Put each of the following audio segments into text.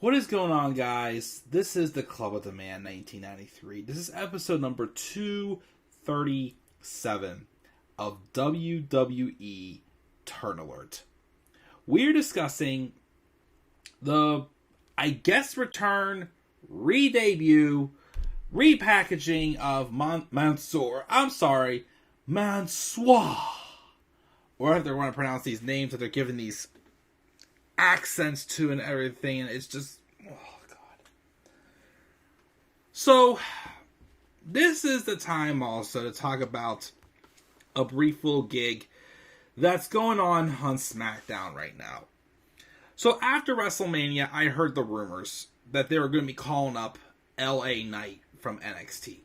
What is going on, guys? This is the Club of the Man 1993. This is episode number 237 of WWE Turn Alert. We're discussing the, return, re-debut, repackaging of Mansoor. Mansoor. Or if they want to pronounce these names that they're giving these accents to and everything, and it's just, oh god. So this is the time also to talk about a brief little gig that's going on SmackDown right now. So after WrestleMania, I heard the rumors that they were going to be calling up LA Knight from NXT.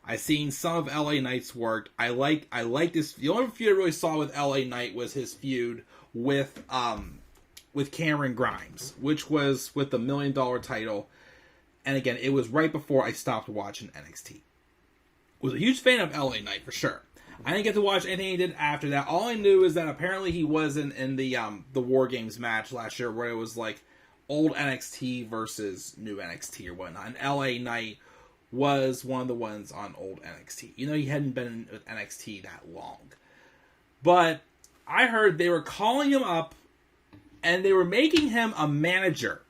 I seen some of LA Knight's work. I like this. The only feud I really saw with LA Knight was his feud with Cameron Grimes, which was with the $1 million title. And again, it was right before I stopped watching NXT. Was a huge fan of LA Knight for sure. I didn't get to watch anything he did after that. All I knew is that apparently he was in the War Games match last year, where it was like old NXT versus new NXT or whatnot. And LA Knight was one of the ones on old NXT. You know, he hadn't been in NXT that long. But I heard they were calling him up and they were making him a manager.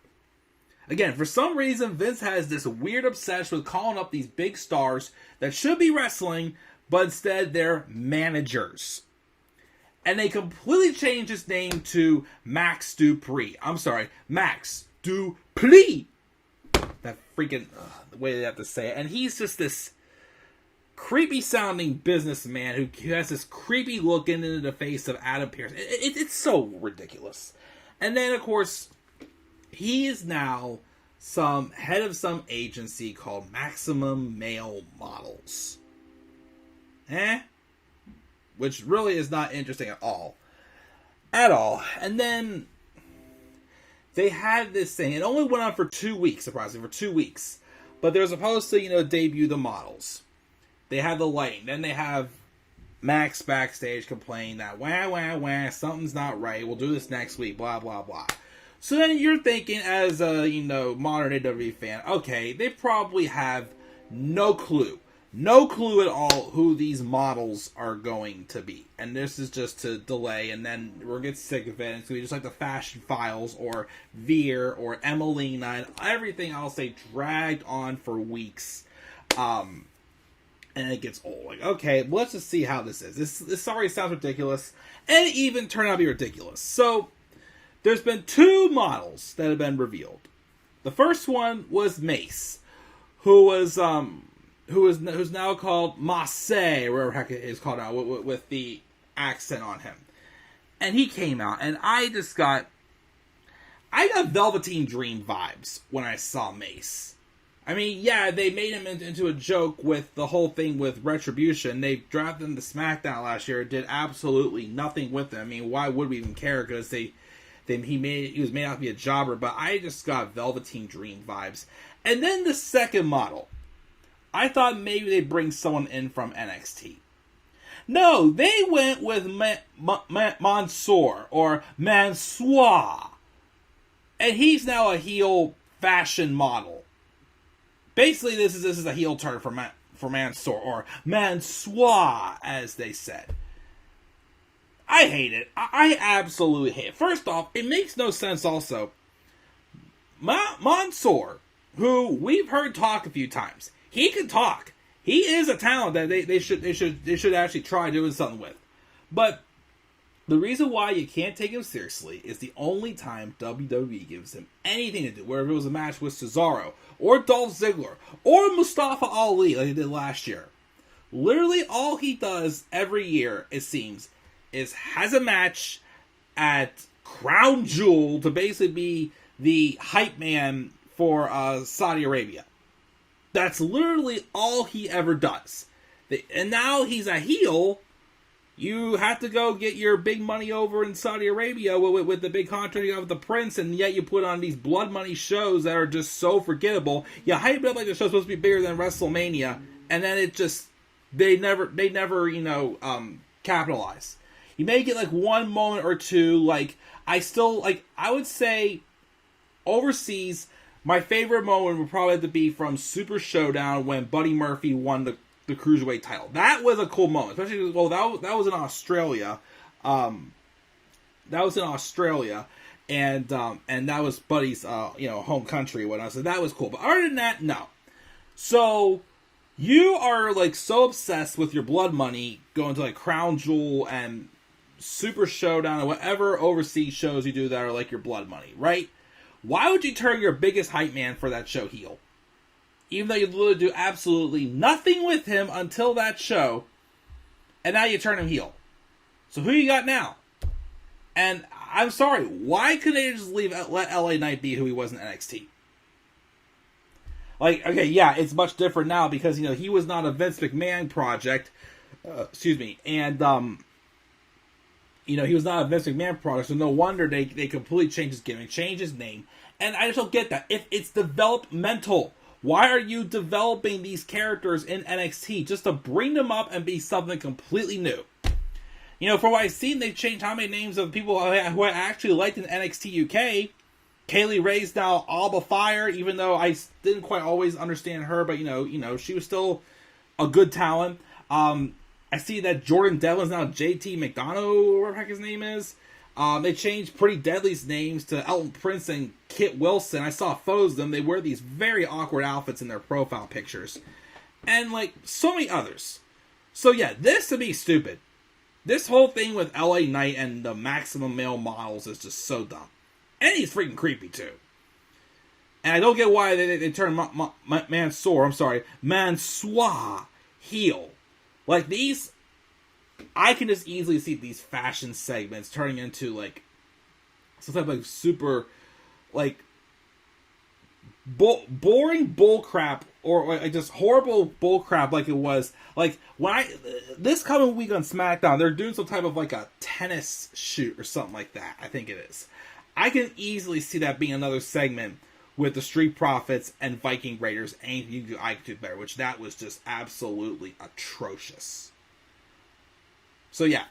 Again, for some reason, Vince has this weird obsession with calling up these big stars that should be wrestling, but instead they're managers. And they completely changed his name to Max Dupri. I'm sorry, Max Dupri. That freaking the way they have to say it. And he's just this creepy sounding businessman who has this creepy look into the face of Adam Pearce. It's so ridiculous. And then, of course, he is now head of some agency called Maximum Male Models. Which really is not interesting at all. At all. And then they had this thing. It only went on for 2 weeks, surprisingly, for 2 weeks. But they're supposed to, debut the models. They have the lighting. Then they have Max backstage complaining that, wah, something's not right. We'll do this next week, blah, blah, blah. So then you're thinking, as a, modern AEW fan, okay, they probably have no clue at all who these models are going to be. And this is just to delay, and then we're going to get sick of it. It's going to be just like the Fashion Files, or Veer, or Emelina, and everything else they dragged on for weeks. And it gets old. Like, okay, let's just see how this is. This already sounds ridiculous, and it even turned out to be ridiculous. So, there's been 2 models that have been revealed. The first one was Mace, who's now called Masse, or whatever the heck it is called now, with the accent on him. And he came out, and I got Velveteen Dream vibes when I saw Mace. I mean, yeah, they made him into a joke with the whole thing with Retribution. They drafted him to SmackDown last year, did absolutely nothing with him. I mean, why would we even care? Because he was made out to be a jobber, but I just got Velveteen Dream vibes. And then the second model, I thought maybe they'd bring someone in from NXT. No, they went with Mansoor, or Mansoor. And he's now a heel fashion model. Basically, this is a heel turn for Mansoor, or Mansoor, as they said. I hate it. I absolutely hate it. First off, it makes no sense also. Mansoor, who we've heard talk a few times, he can talk. He is a talent that they should actually try doing something with. But the reason why you can't take him seriously is the only time WWE gives him anything to do, whether it was a match with Cesaro, or Dolph Ziggler, or Mustafa Ali, like they did last year. Literally all he does every year, it seems, is has a match at Crown Jewel to basically be the hype man for Saudi Arabia. That's literally all he ever does. And now he's a heel. You have to go get your big money over in Saudi Arabia with the big contract of the Prince, and yet you put on these blood money shows that are just so forgettable. You hype it up like the show's supposed to be bigger than WrestleMania, and then it just they never capitalize. You may get like one moment or two. Like I would say overseas, my favorite moment would probably have to be from Super Showdown when Buddy Murphy won the Cruiserweight title. That was a cool moment, especially, well, that was in Australia. That was in Australia, and that was Buddy's home country and whatnot. So that was cool. But other than that, no. So you are like so obsessed with your blood money going to like Crown Jewel and Super Showdown and whatever overseas shows you do that are like your blood money, right? Why would you turn your biggest hype man for that show heel? Even though you literally do absolutely nothing with him until that show, and now you turn him heel. So who you got now? And I'm sorry, why couldn't they just let LA Knight be who he was in NXT? Like, okay, yeah, it's much different now because, he was not a Vince McMahon project. Excuse me. And, he was not a Vince McMahon product, so no wonder they completely changed his gimmick, changed his name. And I just don't get that. If it's developmental, why are you developing these characters in NXT just to bring them up and be something completely new? From what I've seen, they've changed how many names of people who I actually liked in NXT UK. Kaylee Ray's now Alba Fire, even though I didn't quite always understand her, but she was still a good talent. I see that Jordan Devlin's now JT McDonough, or whatever the heck his name is. They changed Pretty Deadly's names to Elton Prince and Kit Wilson. I saw photos of them. They wear these very awkward outfits in their profile pictures. And, like, so many others. So, yeah, this to me is stupid. This whole thing with LA Knight and the maximum male models is just so dumb. And he's freaking creepy, too. And I don't get why they turned Mansoor heel. Like, these, I can just easily see these fashion segments turning into, like, some type of, like, super, like, boring bullcrap, or like just horrible bullcrap like it was. Like, when this coming week on SmackDown, they're doing some type of, like, a tennis shoot or something like that, I think it is. I can easily see that being another segment with the Street Profits and Viking Raiders, anything you do, I could do better, which that was just absolutely atrocious. So yeah,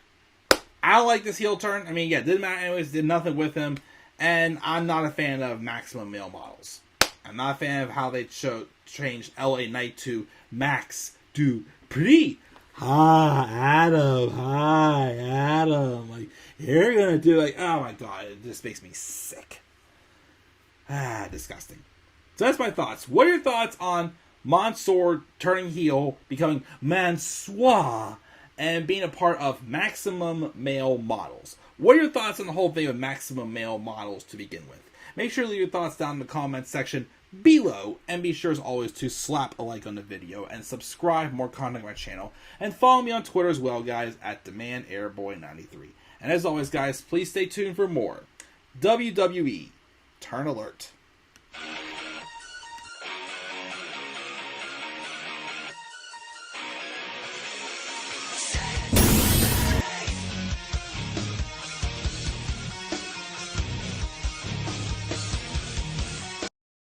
I don't like this heel turn. I mean, yeah, didn't matter anyways, did nothing with him, and I'm not a fan of maximum male models. I'm not a fan of how they changed LA Knight to Max Dupri. Hi, Adam. Like, you're gonna do, like, oh my god, it just makes me sick. Disgusting. So that's my thoughts. What are your thoughts on Mansoor turning heel, becoming Mansoor, and being a part of Maximum Male Models? What are your thoughts on the whole thing of Maximum Male Models to begin with? Make sure to leave your thoughts down in the comments section below, and be sure as always to slap a like on the video and subscribe for more content on my channel, and follow me on Twitter as well, guys, at DemandAirboy93. And as always, guys, please stay tuned for more WWE Turn Alert.